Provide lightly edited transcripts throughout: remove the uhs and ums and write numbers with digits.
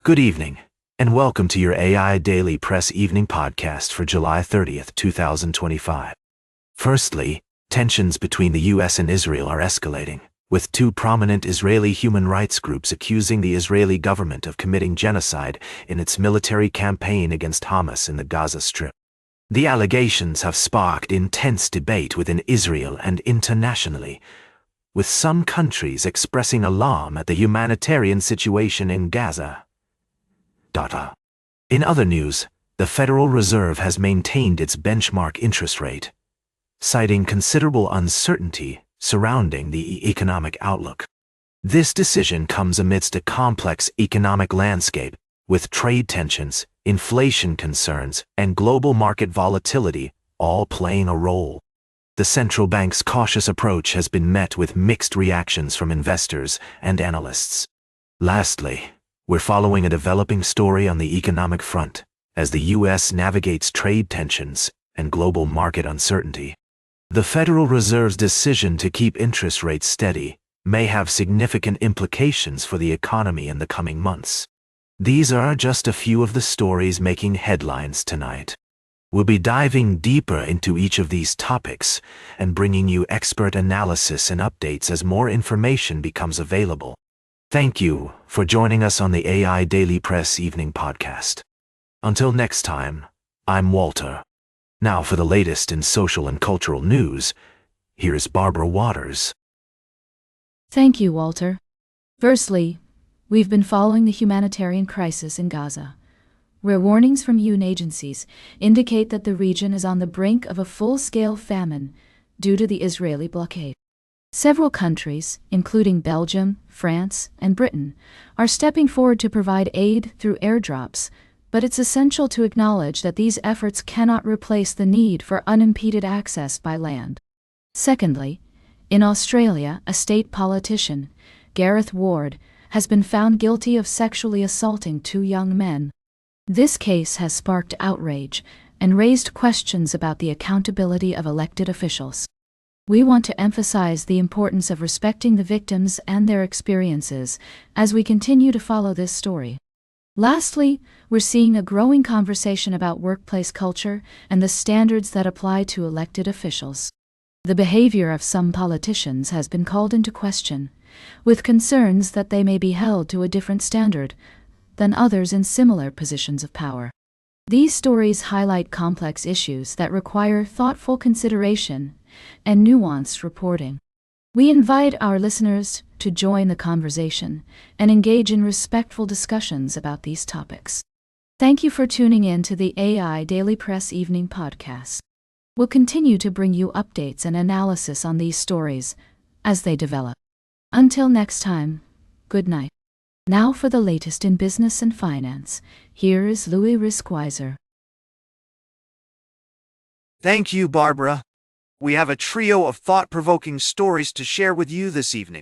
Good evening, and welcome to your AI Daily Press Evening Podcast for July 30th, 2025. Firstly, tensions between the U.S. and Israel are escalating, with two prominent Israeli human rights groups accusing the Israeli government of committing genocide in its military campaign against Hamas in the Gaza Strip. The allegations have sparked intense debate within Israel and internationally, with some countries expressing alarm at the humanitarian situation in Gaza. In other news, the Federal Reserve has maintained its benchmark interest rate, citing considerable uncertainty surrounding the economic outlook. This decision comes amidst a complex economic landscape, with trade tensions, inflation concerns, and global market volatility all playing a role. The central bank's cautious approach has been met with mixed reactions from investors and analysts. Lastly, we're following a developing story on the economic front as the U.S. navigates trade tensions and global market uncertainty. The Federal Reserve's decision to keep interest rates steady may have significant implications for the economy in the coming months. These are just a few of the stories making headlines tonight. We'll be diving deeper into each of these topics and bringing you expert analysis and updates as more information becomes available. Thank you for joining us on the AI Daily Press Evening Podcast. Until next time, I'm Walter. Now for the latest in social and cultural news, here's Barbara Waters. Thank you, Walter. Firstly, we've been following the humanitarian crisis in Gaza, where warnings from UN agencies indicate that the region is on the brink of a full-scale famine due to the Israeli blockade. Several countries, including Belgium, France, and Britain, are stepping forward to provide aid through airdrops, but it's essential to acknowledge that these efforts cannot replace the need for unimpeded access by land. Secondly, in Australia, a state politician, Gareth Ward, has been found guilty of sexually assaulting two young men. This case has sparked outrage and raised questions about the accountability of elected officials. We want to emphasize the importance of respecting the victims and their experiences as we continue to follow this story. Lastly, we're seeing a growing conversation about workplace culture and the standards that apply to elected officials. The behavior of some politicians has been called into question, with concerns that they may be held to a different standard than others in similar positions of power. These stories highlight complex issues that require thoughtful consideration and nuanced reporting. We invite our listeners to join the conversation and engage in respectful discussions about these topics. Thank you for tuning in to the AI Daily Press Evening Podcast. We'll continue to bring you updates and analysis on these stories as they develop. Until next time, good night. Now for the latest in business and finance, here is Louis Riskweiser. Thank you, Barbara. We have a trio of thought-provoking stories to share with you this evening.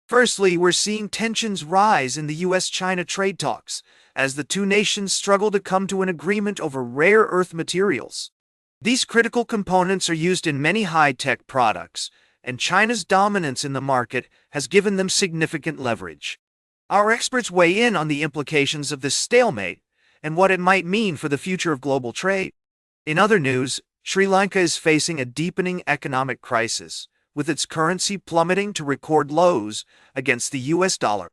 Firstly, we're seeing tensions rise in the U.S.-China trade talks as the two nations struggle to come to an agreement over rare earth materials. These critical components are used in many high-tech products, and China's dominance in the market has given them significant leverage. Our experts weigh in on the implications of this stalemate and what it might mean for the future of global trade. In other news, Sri Lanka is facing a deepening economic crisis, with its currency plummeting to record lows against the US dollar.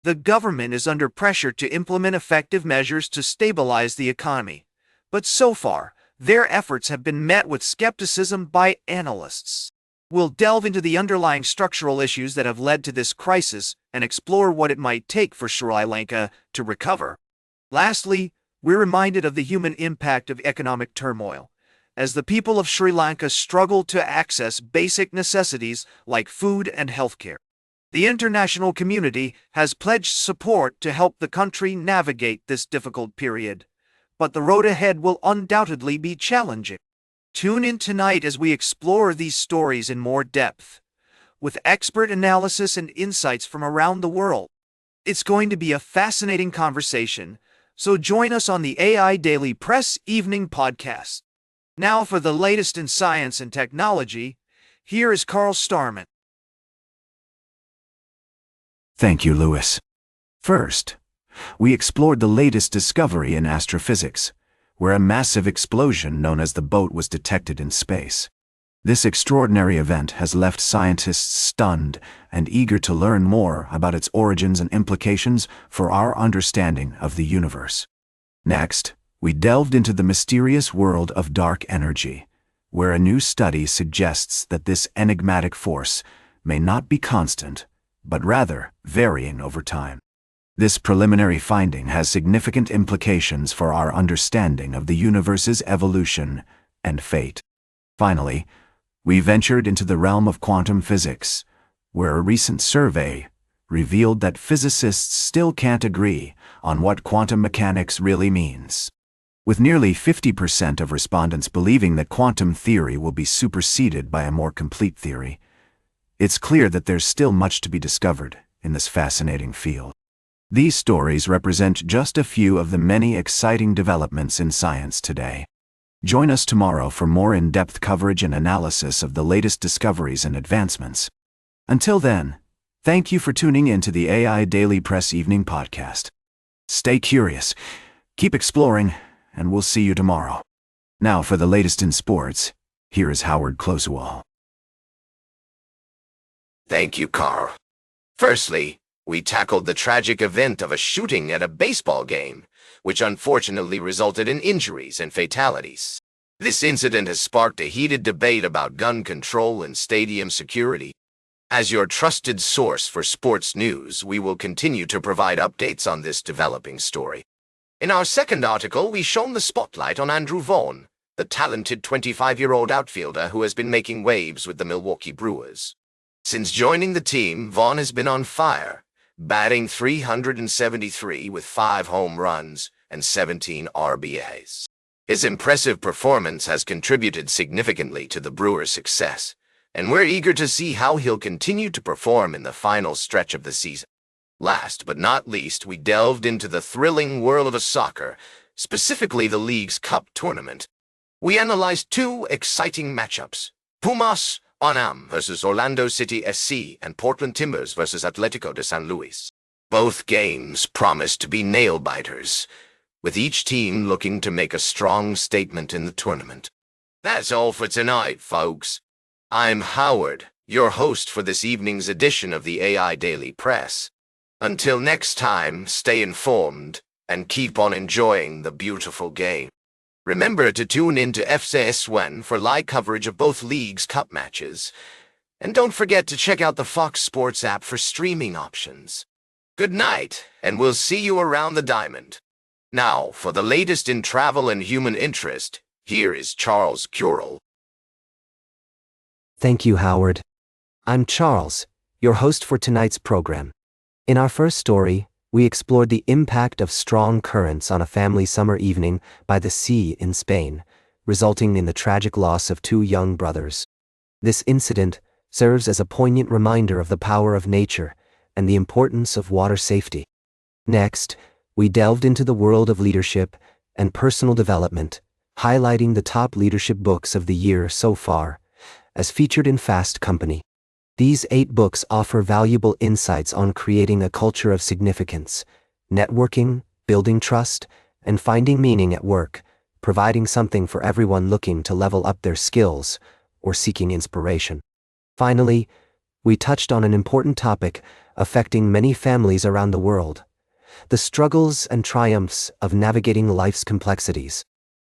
The government is under pressure to implement effective measures to stabilize the economy, but so far, their efforts have been met with skepticism by analysts. We'll delve into the underlying structural issues that have led to this crisis and explore what it might take for Sri Lanka to recover. Lastly, we're reminded of the human impact of economic turmoil, as the people of Sri Lanka struggle to access basic necessities like food and healthcare. The international community has pledged support to help the country navigate this difficult period, but the road ahead will undoubtedly be challenging. Tune in tonight as we explore these stories in more depth, with expert analysis and insights from around the world. It's going to be a fascinating conversation, so join us on the AI Daily Press Evening Podcast. Now for the latest in science and technology, here is Carl Starman. Thank you, Louis. First, We explored the latest discovery in astrophysics, where a massive explosion known as the boat was detected in space. This extraordinary event has left scientists stunned and eager to learn more about its origins and implications for our understanding of the universe. Next, we delved into the mysterious world of dark energy, where a new study suggests that this enigmatic force may not be constant, but rather varying over time. This preliminary finding has significant implications for our understanding of the universe's evolution and fate. Finally, we ventured into the realm of quantum physics, where a recent survey revealed that physicists still can't agree on what quantum mechanics really means. With nearly 50% of respondents believing that quantum theory will be superseded by a more complete theory, it's clear that there's still much to be discovered in this fascinating field. These stories represent just a few of the many exciting developments in science today. Join us tomorrow for more in-depth coverage and analysis of the latest discoveries and advancements. Until then, thank you for tuning in to the AI Daily Press Evening Podcast. Stay curious, keep exploring, and we'll see you tomorrow. Now for the latest in sports, here is Howard Closewall. Thank you, Carl. Firstly, we tackled the tragic event of a shooting at a baseball game, which unfortunately resulted in injuries and fatalities. This incident has sparked a heated debate about gun control and stadium security. As your trusted source for sports news, we will continue to provide updates on this developing story. In our second article, we shone the spotlight on Andrew Vaughn, the talented 25-year-old outfielder who has been making waves with the Milwaukee Brewers. Since joining the team, Vaughn has been on fire, batting .373 with 5 home runs and 17 RBIs. His impressive performance has contributed significantly to the Brewers' success, and we're eager to see how he'll continue to perform in the final stretch of the season. Last but not least, we delved into the thrilling world of soccer, specifically the league's Cup tournament. We analyzed 2 exciting matchups: Pumas UNAM versus Orlando City SC and Portland Timbers versus Atlético de San Luis. Both games promised to be nail-biters, with each team looking to make a strong statement in the tournament. That's all for tonight, folks. I'm Howard, your host for this evening's edition of the AI Daily Press. Until next time, stay informed and keep on enjoying the beautiful game. Remember to tune in to FCS1 for live coverage of both leagues' cup matches. And don't forget to check out the Fox Sports app for streaming options. Good night, and we'll see you around the diamond. Now, for the latest in travel and human interest, here is Charles Curel. Thank you, Howard. I'm Charles, your host for tonight's program. In our first story, we explored the impact of strong currents on a family summer evening by the sea in Spain, resulting in the tragic loss of 2 young brothers. This incident serves as a poignant reminder of the power of nature and the importance of water safety. Next, we delved into the world of leadership and personal development, highlighting the top leadership books of the year so far, as featured in Fast Company. These 8 books offer valuable insights on creating a culture of significance, networking, building trust, and finding meaning at work, providing something for everyone looking to level up their skills or seeking inspiration. Finally, we touched on an important topic affecting many families around the world: the struggles and triumphs of navigating life's complexities.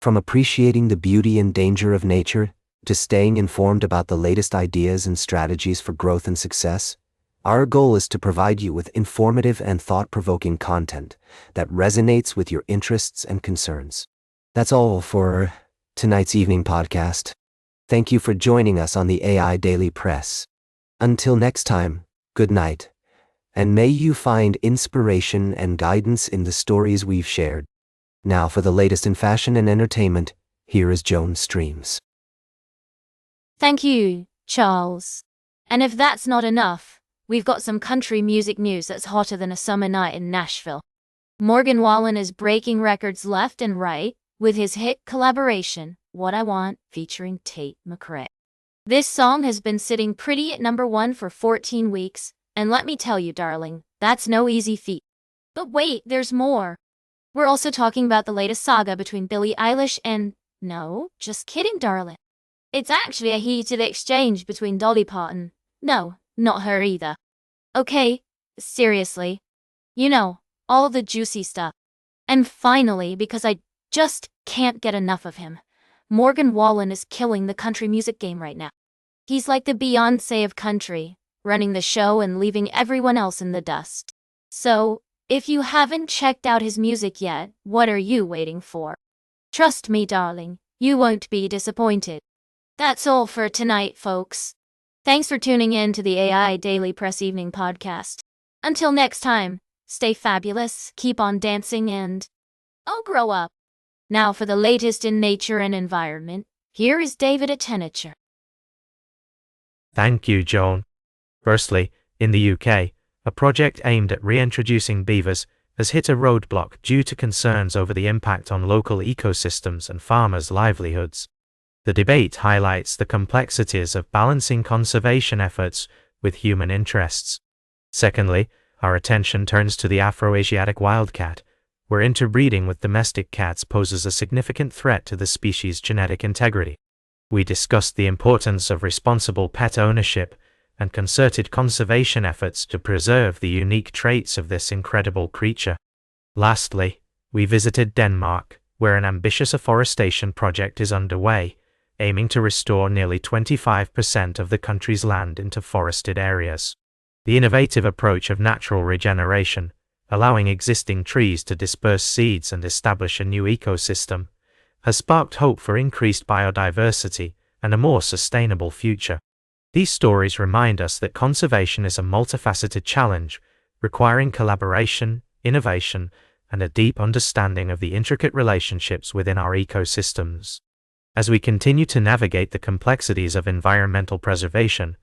From appreciating the beauty and danger of nature to staying informed about the latest ideas and strategies for growth and success, our goal is to provide you with informative and thought-provoking content that resonates with your interests and concerns. That's all for tonight's evening podcast. Thank you for joining us on the AI Daily Press. Until next time, good night, and may you find inspiration and guidance in the stories we've shared. Now for the latest in fashion and entertainment, here is Joan Streams. Thank you, Charles. And if that's not enough, we've got some country music news that's hotter than a summer night in Nashville. Morgan Wallen is breaking records left and right with his hit collaboration, What I Want, featuring Tate McRae. This song has been sitting pretty at #1 for 14 weeks, and let me tell you, darling, that's no easy feat. But wait, there's more. We're also talking about the latest saga between Billie Eilish and... No, just kidding, darling. It's actually a heated exchange between Dolly Parton. No, not her either. Okay, seriously. You know, all the juicy stuff. And finally, because I just can't get enough of him, Morgan Wallen is killing the country music game right now. He's like the Beyoncé of country, running the show and leaving everyone else in the dust. So, if you haven't checked out his music yet, what are you waiting for? Trust me, darling, you won't be disappointed. That's all for tonight, folks. Thanks for tuning in to the AI Daily Press Evening Podcast. Until next time, stay fabulous, keep on dancing, and grow up. Now for the latest in nature and environment, here is David Attenacher. Thank you, Joan. Firstly, in the UK, a project aimed at reintroducing beavers has hit a roadblock due to concerns over the impact on local ecosystems and farmers' livelihoods. The debate highlights the complexities of balancing conservation efforts with human interests. Secondly, our attention turns to the Afro-Asiatic wildcat, where interbreeding with domestic cats poses a significant threat to the species' genetic integrity. We discussed the importance of responsible pet ownership and concerted conservation efforts to preserve the unique traits of this incredible creature. Lastly, we visited Denmark, where an ambitious afforestation project is underway, aiming to restore nearly 25% of the country's land into forested areas. The innovative approach of natural regeneration, allowing existing trees to disperse seeds and establish a new ecosystem, has sparked hope for increased biodiversity and a more sustainable future. These stories remind us that conservation is a multifaceted challenge, requiring collaboration, innovation, and a deep understanding of the intricate relationships within our ecosystems. As we continue to navigate the complexities of environmental preservation,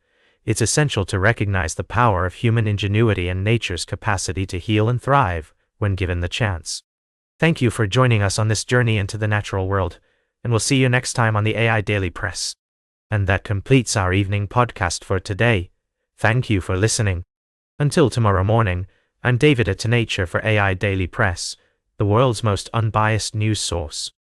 it's essential to recognize the power of human ingenuity and nature's capacity to heal and thrive when given the chance. Thank you for joining us on this journey into the natural world, and we'll see you next time on the AI Daily Press. And that completes our evening podcast for today. Thank you for listening. Until tomorrow morning, I'm David Attenacher for AI Daily Press, the world's most unbiased news source.